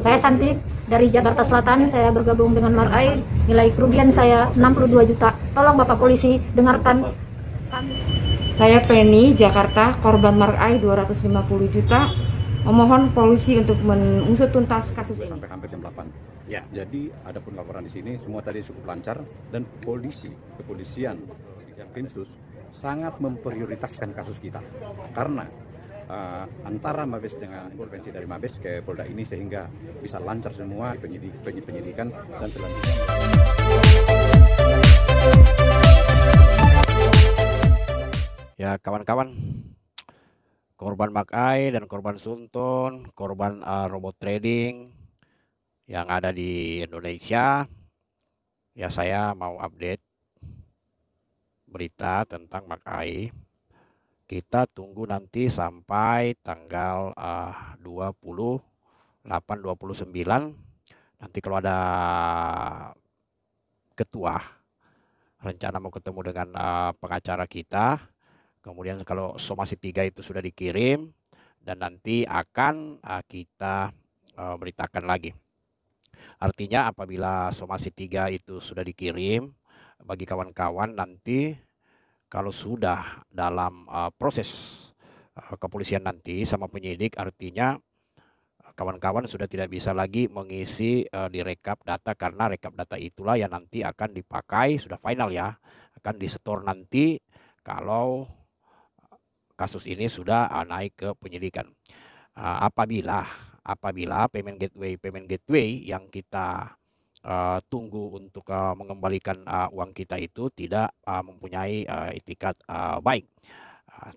Saya Santi dari Jakarta Selatan, saya bergabung dengan Marai, nilai kerugian saya 62 juta. Tolong Bapak Polisi dengarkan kami. Saya Penny, Jakarta, korban Marai 250 juta. Memohon polisi untuk mengusut tuntas kasus ini. Sampai hampir jam 8. Ya, jadi ada pun laporan di sini semua tadi cukup lancar dan kepolisian yang Dinsus sangat memprioritaskan kasus kita karena antara Mabes dengan intervensi dari Mabes ke Polda ini sehingga bisa lancar semua penyidikan dan selanjutnya. Ya kawan-kawan, korban Makai dan korban Sunton, korban robot trading yang ada di Indonesia, ya saya mau update berita tentang Makai. Kita tunggu nanti sampai tanggal 28-29. Nanti kalau ada ketua rencana mau ketemu dengan pengacara kita. Kemudian kalau somasi 3 itu sudah dikirim dan nanti akan kita beritakan lagi. Artinya apabila somasi 3 itu sudah dikirim bagi kawan-kawan nanti kalau sudah dalam proses kepolisian nanti sama penyidik artinya kawan-kawan sudah tidak bisa lagi mengisi di rekap data karena rekap data itulah yang nanti akan dipakai sudah final ya akan disetor nanti kalau kasus ini sudah naik ke penyidikan. Apabila payment gateway yang kita tunggu untuk mengembalikan uang kita itu tidak mempunyai itikat baik,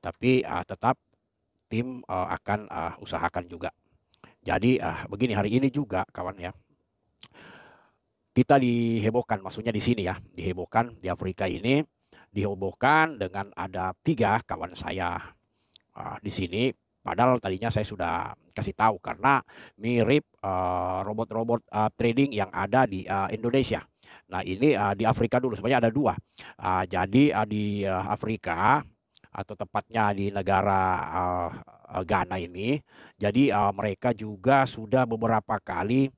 tapi tetap tim akan usahakan juga. Jadi begini hari ini juga kawan ya, kita dihebohkan, maksudnya di sini ya, dihebohkan di Afrika ini. Dihebohkan dengan ada 3 kawan saya di sini. Padahal tadinya saya sudah kasih tahu karena mirip robot-robot trading yang ada di Indonesia. Nah ini di Afrika dulu, sebenarnya ada 2. Jadi di Afrika atau tepatnya di negara Ghana ini. Jadi mereka juga sudah beberapa kali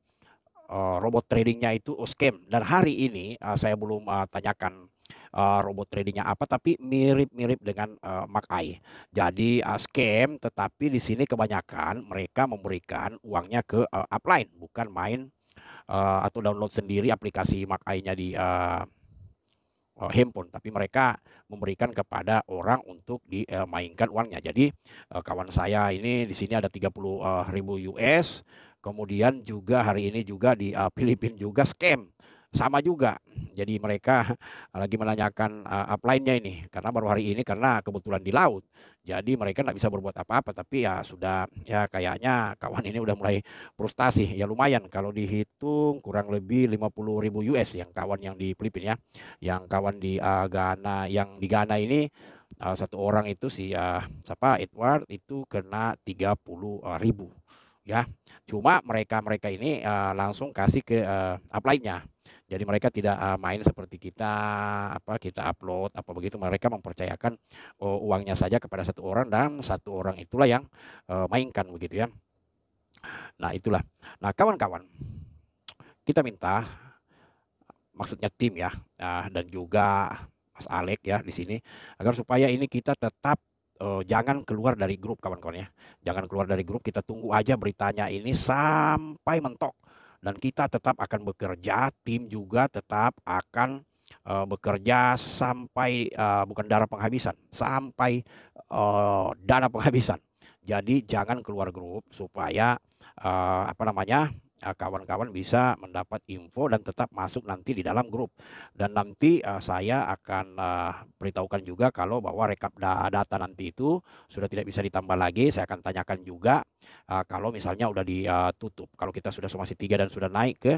robot tradingnya itu scam. Dan hari ini saya belum tanyakan robot tradingnya apa, tapi mirip-mirip dengan Makai. Jadi scam, tetapi di sini kebanyakan mereka memberikan uangnya ke upline, bukan main atau download sendiri aplikasi Makai-nya di handphone, tapi mereka memberikan kepada orang untuk dimainkan uangnya. Jadi kawan saya ini di sini ada 30.000 US. Kemudian juga hari ini juga di Filipina juga scam. Sama juga. Jadi mereka lagi menanyakan upline-nya ini karena baru hari ini karena kebetulan di laut. Jadi mereka nggak bisa berbuat apa-apa tapi ya sudah ya kayaknya kawan ini udah mulai frustasi. Ya lumayan kalau dihitung kurang lebih 50.000 US yang kawan yang di Filipina ya. Yang kawan di Ghana, yang di Ghana ini satu orang itu si siapa Edward itu kena 30.000 ya. Cuma mereka ini langsung kasih ke upline-nya. Jadi mereka tidak main seperti kita kita upload apa begitu. Mereka mempercayakan uangnya saja kepada satu orang dan satu orang itulah yang mainkan begitu ya. Nah itulah. Nah kawan-kawan, kita minta, maksudnya tim ya, dan juga Mas Alek ya di sini agar supaya ini kita tetap jangan keluar dari grup kawan-kawan ya. Jangan keluar dari grup, kita tunggu aja beritanya ini sampai mentok. Dan kita tetap akan bekerja, tim juga tetap akan bekerja sampai bukan darah penghabisan, sampai dana penghabisan. Jadi jangan keluar grup supaya kawan-kawan bisa mendapat info dan tetap masuk nanti di dalam grup. Dan nanti saya akan beritahukan juga kalau bahwa rekap data nanti itu sudah tidak bisa ditambah lagi. Saya akan tanyakan juga kalau misalnya udah ditutup. Kalau kita sudah somasi 3 dan sudah naik ke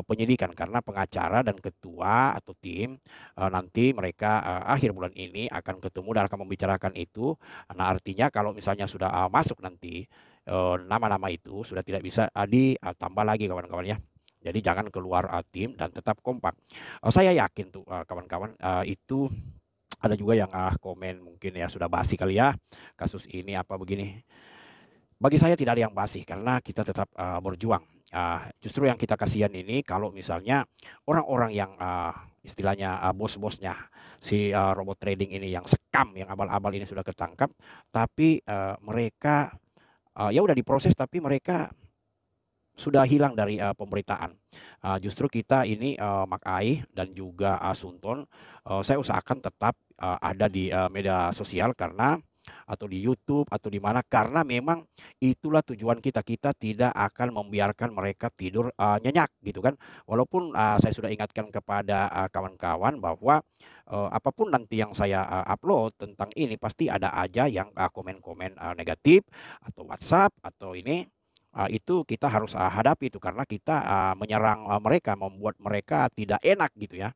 penyidikan karena pengacara dan ketua atau tim nanti mereka akhir bulan ini akan ketemu dan akan membicarakan itu. Nah artinya kalau misalnya sudah masuk nanti nama-nama itu sudah tidak bisa ditambah lagi kawan-kawan ya. Jadi jangan keluar tim dan tetap kompak. Saya yakin tuh kawan-kawan itu ada juga yang komen mungkin ya sudah basi kali ya kasus ini apa begini. bagi saya tidak ada yang basi karena kita tetap berjuang. Justru yang kita kasihan ini kalau misalnya orang-orang yang istilahnya bos-bosnya si robot trading ini yang sekam, yang abal-abal ini sudah ketangkap, tapi mereka ya udah diproses tapi mereka sudah hilang dari pemberitaan. Justru kita ini Mak Ai dan juga Sunton, saya usahakan tetap ada di media sosial karena atau di YouTube atau di mana karena memang itulah tujuan kita. Kita tidak akan membiarkan mereka tidur nyenyak gitu kan. Walaupun saya sudah ingatkan kepada kawan-kawan bahwa apapun nanti yang saya upload tentang ini pasti ada aja yang komen-komen negatif atau WhatsApp atau ini. Itu kita harus hadapi itu karena kita menyerang mereka, membuat mereka tidak enak gitu ya.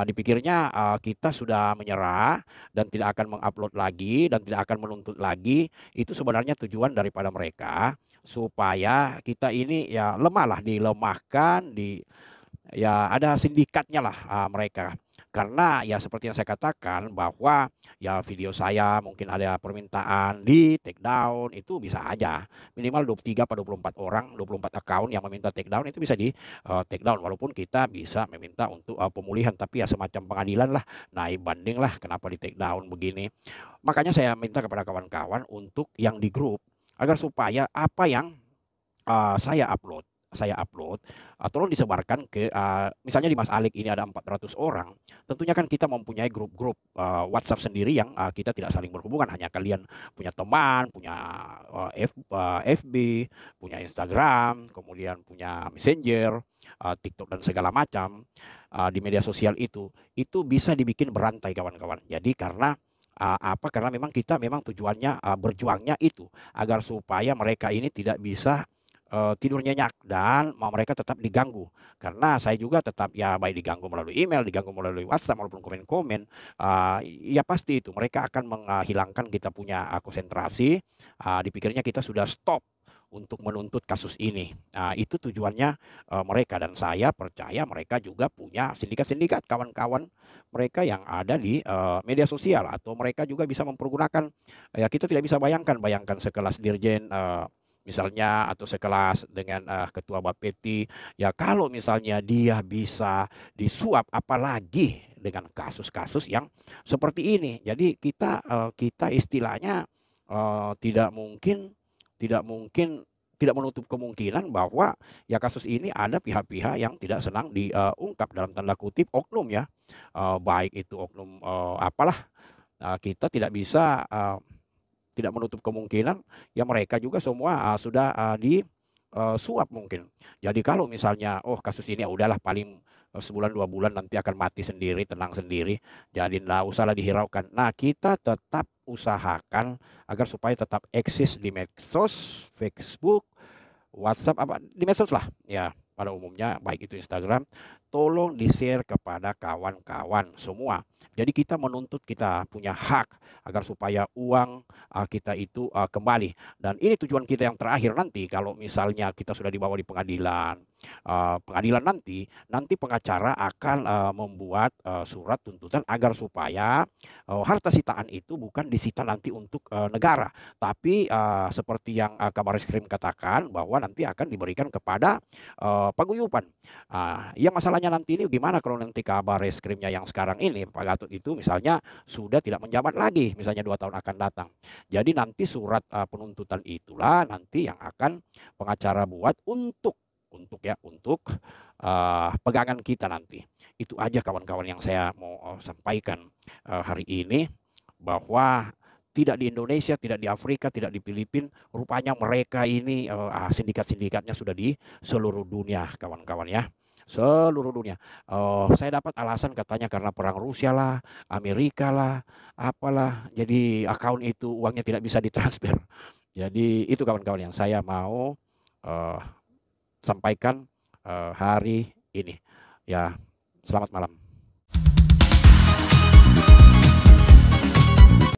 Dipikirnya kita sudah menyerah dan tidak akan mengupload lagi dan tidak akan menuntut lagi. Itu sebenarnya tujuan daripada mereka supaya kita ini ya lemah lah, dilemahkan, ya ada sindikatnya lah mereka. Karena ya seperti yang saya katakan bahwa ya video saya mungkin ada permintaan di take down itu bisa aja. Minimal 23 atau 24 orang, 24 account yang meminta take down itu bisa di take down. Walaupun kita bisa meminta untuk pemulihan tapi ya semacam pengadilan lah, naik banding lah kenapa di take down begini. Makanya saya minta kepada kawan-kawan untuk yang di grup agar supaya apa yang saya upload, tolong disebarkan ke misalnya di Mas Alik ini ada 400 orang. Tentunya kan kita mempunyai grup-grup WhatsApp sendiri yang kita tidak saling berhubungan, hanya kalian punya teman, punya FB, punya Instagram, kemudian punya Messenger, TikTok dan segala macam di media sosial itu bisa dibikin berantai kawan-kawan. Jadi karena karena memang kita memang tujuannya berjuangnya itu agar supaya mereka ini tidak bisa tidur nyenyak dan mereka tetap diganggu karena saya juga tetap ya baik diganggu melalui email, diganggu melalui WhatsApp maupun komen-komen, ya pasti itu mereka akan menghilangkan kita punya konsentrasi, dipikirnya kita sudah stop untuk menuntut kasus ini. Itu tujuannya mereka dan saya percaya mereka juga punya sindikat-sindikat kawan-kawan mereka yang ada di media sosial atau mereka juga bisa mempergunakan ya kita tidak bisa bayangkan sekelas Dirjen misalnya atau sekelas dengan Ketua Bapeti ya kalau misalnya dia bisa disuap apalagi dengan kasus-kasus yang seperti ini. Jadi kita istilahnya tidak menutup kemungkinan bahwa ya kasus ini ada pihak-pihak yang tidak senang diungkap dalam tanda kutip oknum ya, baik itu oknum apalah, kita tidak bisa tidak menutup kemungkinan ya mereka juga semua sudah disuap mungkin. Jadi kalau misalnya kasus ini ya udahlah paling sebulan 2 bulan nanti akan mati sendiri, tenang sendiri, jadi nggak usahlah dihiraukan. Nah kita tetap usahakan agar supaya tetap eksis di medsos, Facebook, WhatsApp apa di medsos lah ya pada umumnya baik itu Instagram, tolong di-share kepada kawan-kawan semua. Jadi kita menuntut kita punya hak agar supaya uang kita itu kembali. Dan ini tujuan kita yang terakhir nanti kalau misalnya kita sudah dibawa di pengadilan. Pengadilan nanti pengacara akan membuat surat tuntutan agar supaya harta sitaan itu bukan disita nanti untuk negara. Tapi seperti yang Kabaris Krim katakan bahwa nanti akan diberikan kepada paguyuban. Ya masalahnya nanti ini gimana kalau nanti kabar reskrimnya yang sekarang ini Pak Gatot itu misalnya sudah tidak menjabat lagi misalnya 2 tahun akan datang. Jadi nanti surat penuntutan itulah nanti yang akan pengacara buat untuk pegangan kita nanti. Itu aja kawan-kawan yang saya mau sampaikan hari ini bahwa tidak di Indonesia, tidak di Afrika, tidak di Filipina, rupanya mereka ini sindikat-sindikatnya sudah di seluruh dunia kawan-kawan ya. Seluruh dunia. Saya dapat alasan katanya karena perang Rusia lah, Amerika lah, apalah. Jadi akun itu uangnya tidak bisa ditransfer. Jadi itu kawan-kawan yang saya mau sampaikan hari ini. Ya, selamat malam.